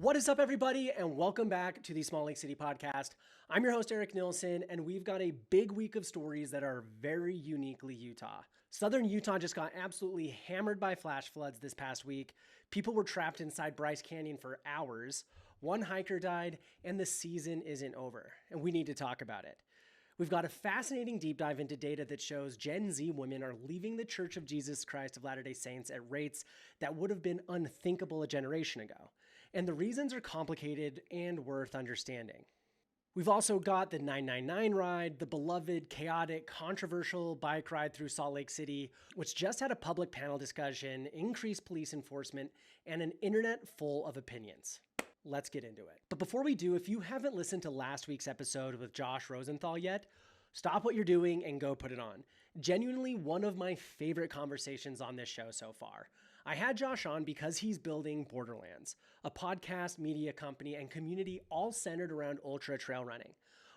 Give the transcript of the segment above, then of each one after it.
What is up, everybody, and welcome back to the Small Lake City Podcast. I'm your host, Eric Nilsson, and we've got a big week of stories that are very uniquely Utah. Southern Utah just got absolutely hammered by flash floods this past week. People were trapped inside Bryce Canyon for hours. One hiker died, and the season isn't over, and we need to talk about it. We've got a fascinating deep dive into data that shows Gen Z women are leaving the Church of Jesus Christ of Latter-day Saints at rates that would have been unthinkable a generation ago. And the reasons are complicated and worth understanding. We've also got the 999 ride, the beloved, chaotic, controversial bike ride through Salt Lake City, which just had a public panel discussion, increased police enforcement, and an internet full of opinions. Let's get into it. But before we do, if you haven't listened to last week's episode with Josh Rosenthal yet, stop what you're doing and go put it on. Genuinely one of my favorite conversations on this show so far. I had Josh on because he's building Borderlands, a podcast, media company, and community all centered around ultra trail running.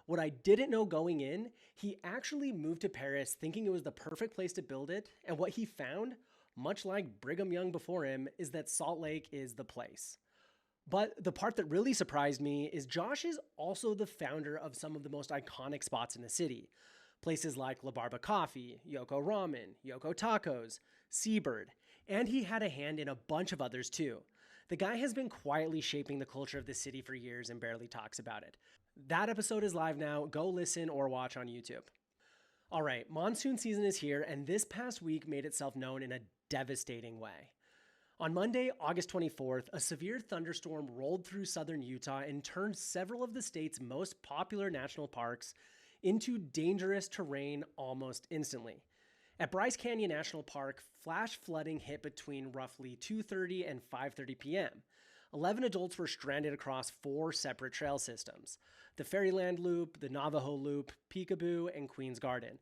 What I didn't know going in, he actually moved to Paris thinking it was the perfect place to build it, and what he found, much like Brigham Young before him, is that Salt Lake is the place. But the part that really surprised me is Josh is also the founder of some of the most iconic spots in the city. Places like La Barba Coffee, Yoko Ramen, Yoko Tacos, Seabird, and he had a hand in a bunch of others too. The guy has been quietly shaping the culture of the city for years and barely talks about it. That episode is live now. Go listen or watch on YouTube. All right, monsoon season is here, and this past week made itself known in a devastating way. On Monday, August 24th, a severe thunderstorm rolled through southern Utah and turned several of the state's most popular national parks into dangerous terrain almost instantly. At Bryce Canyon National Park, flash flooding hit between roughly 2:30 and 5:30 p.m. 11 adults were stranded across 4 separate trail systems: the Fairyland Loop, the Navajo Loop, Peekaboo, and Queen's Garden.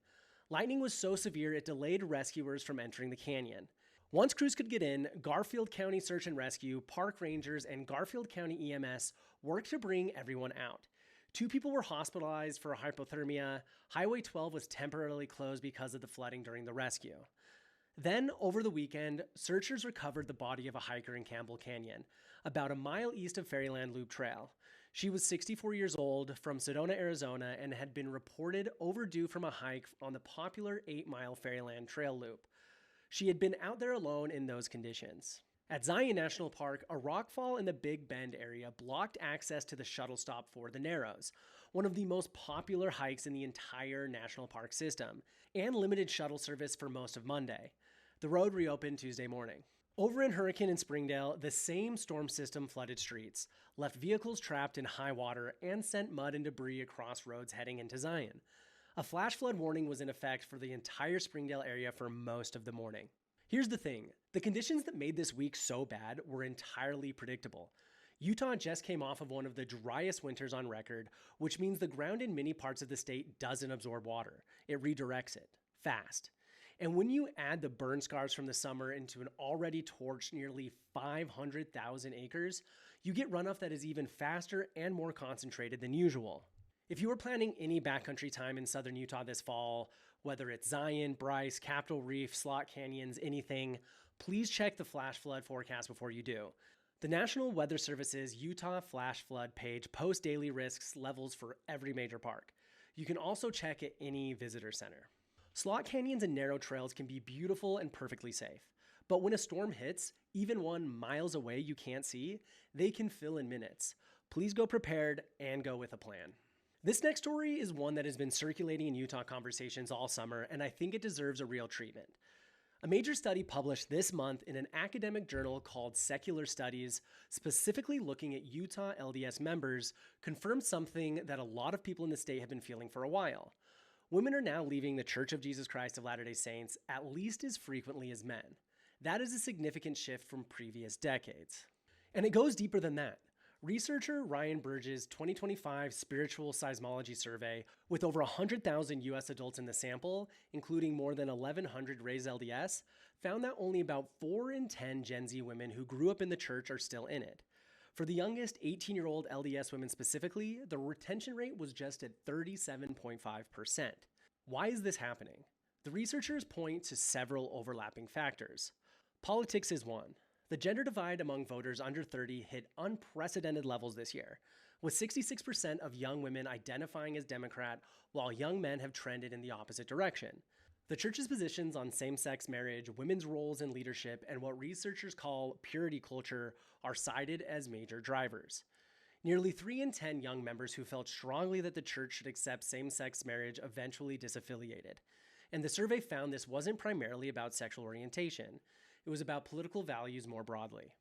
Lightning was so severe it delayed rescuers from entering the canyon. Once crews could get in, Garfield County Search and Rescue, park rangers, and Garfield County EMS worked to bring everyone out. 2 people were hospitalized for hypothermia. Highway 12 was temporarily closed because of the flooding during the rescue. Then, over the weekend, searchers recovered the body of a hiker in Campbell Canyon, about a mile east of Fairyland Loop Trail. She was 64 years old, from Sedona, Arizona, and had been reported overdue from a hike on the popular 8-mile Fairyland Trail Loop. She had been out there alone in those conditions. At Zion National Park, a rockfall in the Big Bend area blocked access to the shuttle stop for the Narrows, one of the most popular hikes in the entire national park system, and limited shuttle service for most of Monday. The road reopened Tuesday morning. Over in Hurricane and Springdale, the same storm system flooded streets, left vehicles trapped in high water, and sent mud and debris across roads heading into Zion. A flash flood warning was in effect for the entire Springdale area for most of the morning. Here's the thing, the conditions that made this week so bad were entirely predictable. Utah just came off of one of the driest winters on record, which means the ground in many parts of the state doesn't absorb water. It redirects it, fast. And when you add the burn scars from the summer into an already torched nearly 500,000 acres, you get runoff that is even faster and more concentrated than usual. If you were planning any backcountry time in southern Utah this fall, whether it's Zion, Bryce, Capitol Reef, Slot Canyons, anything, please check the flash flood forecast before you do. The National Weather Service's Utah Flash Flood page posts daily risks levels for every major park. You can also check at any visitor center. Slot canyons and narrow trails can be beautiful and perfectly safe. But when a storm hits, even one miles away you can't see, they can fill in minutes. Please go prepared and go with a plan. This next story is one that has been circulating in Utah conversations all summer, and I think it deserves a real treatment. A major study published this month in an academic journal called Secular Studies, specifically looking at Utah LDS members, confirmed something that a lot of people in the state have been feeling for a while. Women are now leaving the Church of Jesus Christ of Latter-day Saints at least as frequently as men. That is a significant shift from previous decades. And it goes deeper than that. Researcher Ryan Burge's 2025 Spiritual Seismology Survey, with over 100,000 U.S. adults in the sample, including more than 1,100 raised LDS, found that only about 4 in 10 Gen Z women who grew up in the church are still in it. For the youngest 18-year-old LDS women specifically, the retention rate was just at 37.5%. Why is this happening? The researchers point to several overlapping factors. Politics is one. The gender divide among voters under 30 hit unprecedented levels this year, with 66% of young women identifying as Democrat, while young men have trended in the opposite direction. The church's positions on same-sex marriage, women's roles in leadership, and what researchers call purity culture are cited as major drivers. Nearly 3 in 10 young members who felt strongly that the church should accept same-sex marriage eventually disaffiliated. And the survey found this wasn't primarily about sexual orientation. It was about political values more broadly.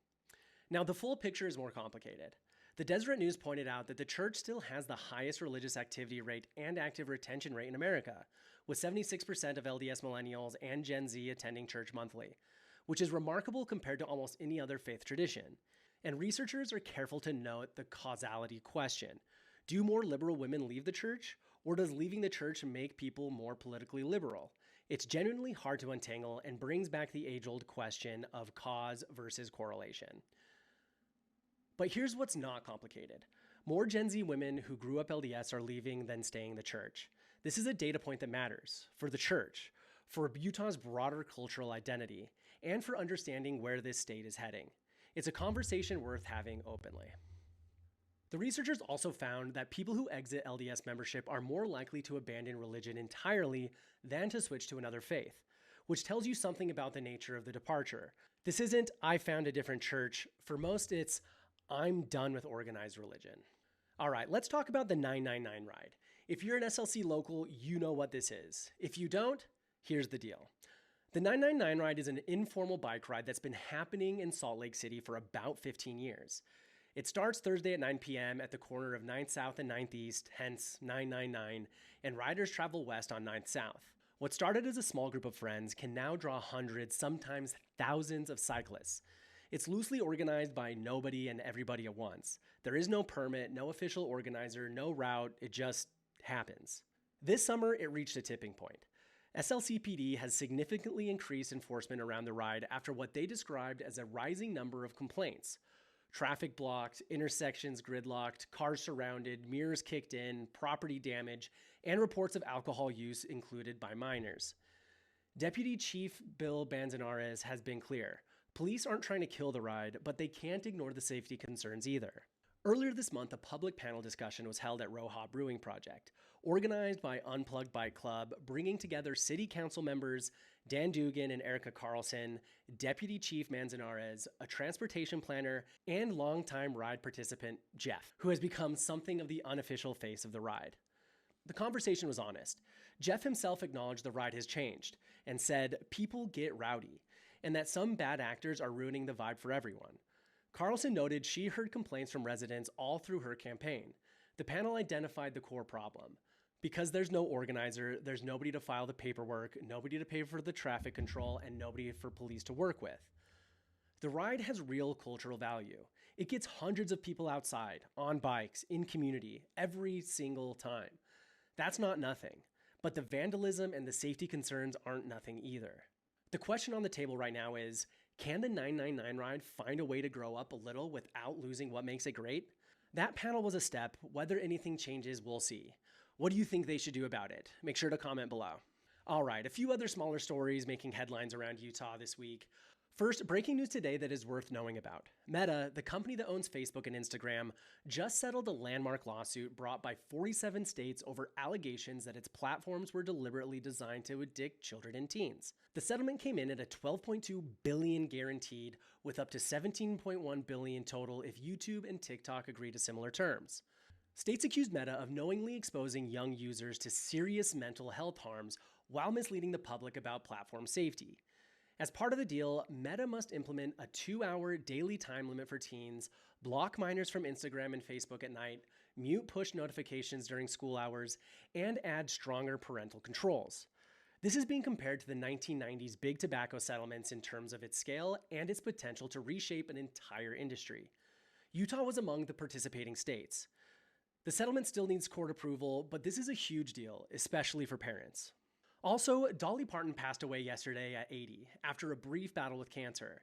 Now, the full picture is more complicated. The Deseret News pointed out that the church still has the highest religious activity rate and active retention rate in America, with 76% of LDS millennials and Gen Z attending church monthly, which is remarkable compared to almost any other faith tradition. And researchers are careful to note the causality question. Do more liberal women leave the church, or does leaving the church make people more politically liberal? It's genuinely hard to untangle and brings back the age-old question of cause versus correlation. But here's what's not complicated. More Gen Z women who grew up LDS are leaving than staying the church. This is a data point that matters for the church, for Utah's broader cultural identity, and for understanding where this state is heading. It's a conversation worth having openly. The researchers also found that people who exit LDS membership are more likely to abandon religion entirely than to switch to another faith, which tells you something about the nature of the departure. This isn't, I found a different church. For most, it's, I'm done with organized religion. All right, let's talk about the 999 ride. If you're an SLC local, you know what this is. If you don't, here's the deal. The 999 ride is an informal bike ride that's been happening in Salt Lake City for about 15 years. It starts Thursday at 9 p.m. at the corner of 9th South and 9th East, hence 999, and riders travel west on 9th South. What started as a small group of friends can now draw hundreds, sometimes thousands of cyclists. It's loosely organized by nobody and everybody at once. There is no permit, no official organizer, no route, it just happens. This summer, it reached a tipping point. SLCPD has significantly increased enforcement around the ride after what they described as a rising number of complaints. Traffic blocked, intersections gridlocked, cars surrounded, mirrors kicked in, property damage, and reports of alcohol use included by minors. Deputy Chief Bill Banzanares has been clear. Police aren't trying to kill the ride, but they can't ignore the safety concerns either. Earlier this month, a public panel discussion was held at Roja Brewing Project, organized by Unplugged Bike Club, bringing together City Council members Dan Dugan and Erica Carlson, Deputy Chief Manzanares, a transportation planner, and longtime ride participant Jeff, who has become something of the unofficial face of the ride. The conversation was honest. Jeff himself acknowledged the ride has changed and said people get rowdy, and that some bad actors are ruining the vibe for everyone. Carlson noted she heard complaints from residents all through her campaign. The panel identified the core problem. Because there's no organizer, there's nobody to file the paperwork, nobody to pay for the traffic control, and nobody for police to work with. The ride has real cultural value. It gets hundreds of people outside, on bikes, in community, every single time. That's not nothing. But the vandalism and the safety concerns aren't nothing either. The question on the table right now is, can the 999 ride find a way to grow up a little without losing what makes it great? That panel was a step. Whether anything changes, we'll see. What do you think they should do about it? Make sure to comment below. All right, a few other smaller stories making headlines around Utah this week. First, breaking news today that is worth knowing about. Meta, the company that owns Facebook and Instagram, just settled a landmark lawsuit brought by 47 states over allegations that its platforms were deliberately designed to addict children and teens. The settlement came in at a $12.2 billion guaranteed, with up to $17.1 billion total if YouTube and TikTok agree to similar terms. States accused Meta of knowingly exposing young users to serious mental health harms while misleading the public about platform safety. As part of the deal, Meta must implement a 2-hour daily time limit for teens, block minors from Instagram and Facebook at night, mute push notifications during school hours, and add stronger parental controls. This is being compared to the 1990s big tobacco settlements in terms of its scale and its potential to reshape an entire industry. Utah was among the participating states. The settlement still needs court approval, but this is a huge deal, especially for parents. Also, Dolly Parton passed away yesterday at 80 after a brief battle with cancer.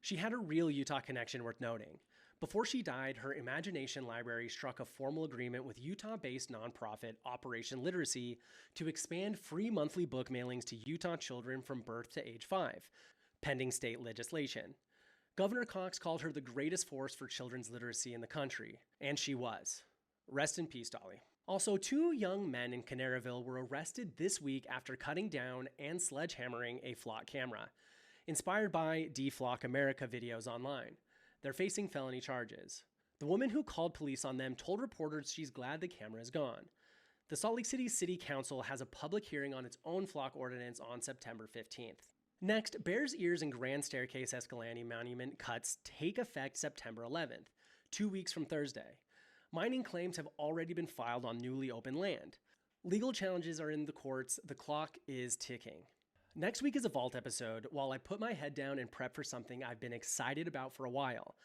She had a real Utah connection worth noting. Before she died, her Imagination Library struck a formal agreement with Utah-based nonprofit Operation Literacy to expand free monthly book mailings to Utah children from birth to age 5, pending state legislation. Governor Cox called her the greatest force for children's literacy in the country, and she was. Rest in peace, Dolly. Also, 2 young men in Canaryville were arrested this week after cutting down and sledgehammering a flock camera, inspired by Deflock America videos online. They're facing felony charges. The woman who called police on them told reporters she's glad the camera is gone. The Salt Lake City City Council has a public hearing on its own flock ordinance on September 15th. Next, Bears Ears and Grand Staircase Escalante Monument cuts take effect September 11th, 2 weeks from Thursday. Mining claims have already been filed on newly opened land. Legal challenges are in the courts. The clock is ticking. Next week is a Vault episode while I put my head down and prep for something I've been excited about for a while.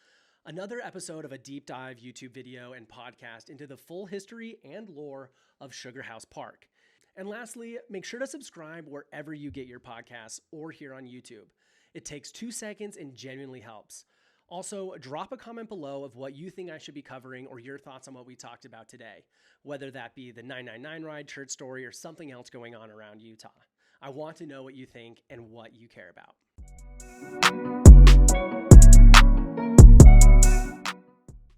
Another episode of a deep dive YouTube video and podcast into the full history and lore of Sugar House Park. And lastly, make sure to subscribe wherever you get your podcasts or here on YouTube. It takes 2 seconds and genuinely helps. Also, drop a comment below of what you think I should be covering or your thoughts on what we talked about today, whether that be the 999 ride, church story, or something else going on around Utah. I want to know what you think and what you care about.